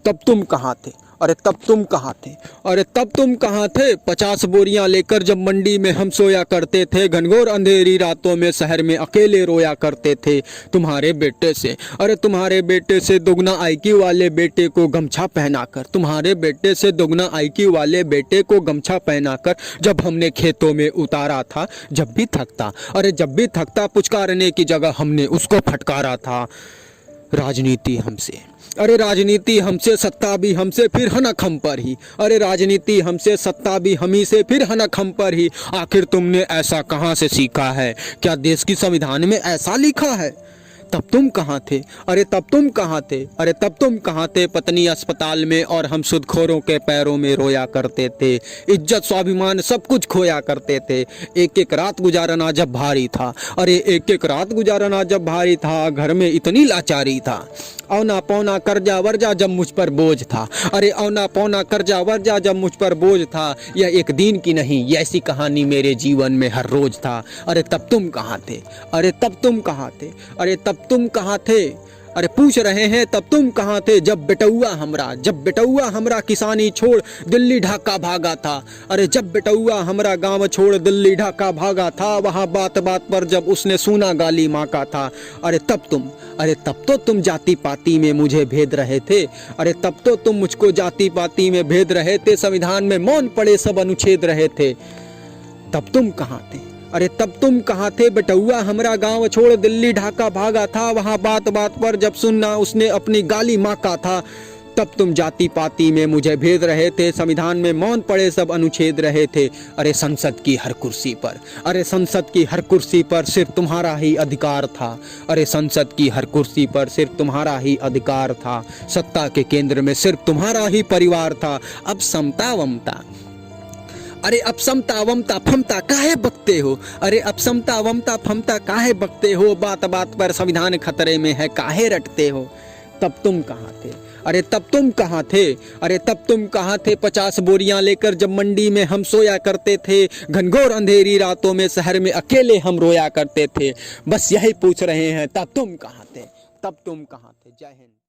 तब तुम कहाँ थे? अरे तब तुम कहाँ थे? अरे तब तुम कहाँ थे? 50 बोरियां लेकर जब मंडी में हम सोया करते थे, घनघोर अंधेरी रातों में शहर में अकेले रोया करते थे तुम्हारे बेटे से। अरे तुम्हारे बेटे से दुगना आईक्यू वाले बेटे को गमछा पहनाकर, तुम्हारे बेटे से दुगना आईक्यू वाले बेटे को गमछा पहनाकर जब हमने खेतों में उतारा था। जब भी थकता, अरे जब भी थकता, पुचकारने की जगह हमने उसको फटकारा था। राजनीति हमसे, अरे राजनीति हमसे, सत्ता भी हमसे, फिर हनक हम पर ही। अरे राजनीति हमसे, सत्ता भी हम ही से, फिर हनक हम पर ही। आखिर तुमने ऐसा कहाँ से सीखा है? क्या देश की संविधान में ऐसा लिखा है? तब तुम कहाँ थे? अरे तब तुम कहाँ थे? अरे तब तुम कहाँ थे? पत्नी अस्पताल में और हम सुदखोरों के पैरों में रोया करते थे। इज्जत स्वाभिमान सब कुछ खोया करते थे। एक एक रात गुजारना जब भारी था, अरे एक एक रात गुजारना जब भारी था, घर में इतनी लाचारी था। औना पौना कर्जा वर्जा जब मुझ पर बोझ था, अरे औना पौना कर्जा वर्जा जब मुझ पर बोझ था। यह एक दिन की नहीं, ये ऐसी कहानी मेरे जीवन में हर रोज था। अरे तब तुम कहाँ थे? अरे तब तुम कहाँ थे? अरे तब तुम कहाँ थे? अरे पूछ रहे हैं तब तुम कहाँ थे? जब बेटौआ हमरा किसानी छोड़ दिल्ली ढाका भागा था। अरे जब बेटौआ हमरा गांव छोड़ दिल्ली ढाका भागा था, वहाँ बात बात पर जब उसने सुना गाली माँ का था। अरे तब तो तुम जाति पाति में मुझे भेद रहे थे। अरे तब तो तुम मुझको जाति पाति में भेद रहे थे, संविधान में मौन पड़े सब अनुच्छेद रहे थे। तब तुम कहाँ थे? अरे तब तुम कहाँ थे? बेटौआ हमरा गांव छोड़ दिल्ली ढाका भागा था, वहाँ बात बात पर जब सुनना उसने अपनी गाली माँ का था। तब तुम जाति पाति में मुझे भेद रहे थे, संविधान में मौन पड़े सब अनुच्छेद रहे थे। अरे संसद की हर कुर्सी पर, अरे संसद की हर कुर्सी पर सिर्फ तुम्हारा ही अधिकार था। अरे संसद की हर कुर्सी पर सिर्फ तुम्हारा ही अधिकार था। सत्ता के केंद्र में सिर्फ तुम्हारा ही परिवार था। अब समता वमता, अरे अब समता वमता फमता काहे बकते हो? अरे अब समता वमता फमता काहे बकते हो? बात बात पर संविधान खतरे में है, काहे रटते हो? तब तुम कहाँ थे? अरे तब तुम कहाँ थे? अरे तब तुम कहाँ थे? 50 बोरियां लेकर जब मंडी में हम सोया करते थे, घनघोर अंधेरी रातों में शहर में अकेले हम रोया करते थे। बस यही पूछ रहे हैं, तब तुम कहाँ थे? तब तुम कहाँ थे? जय हिंद।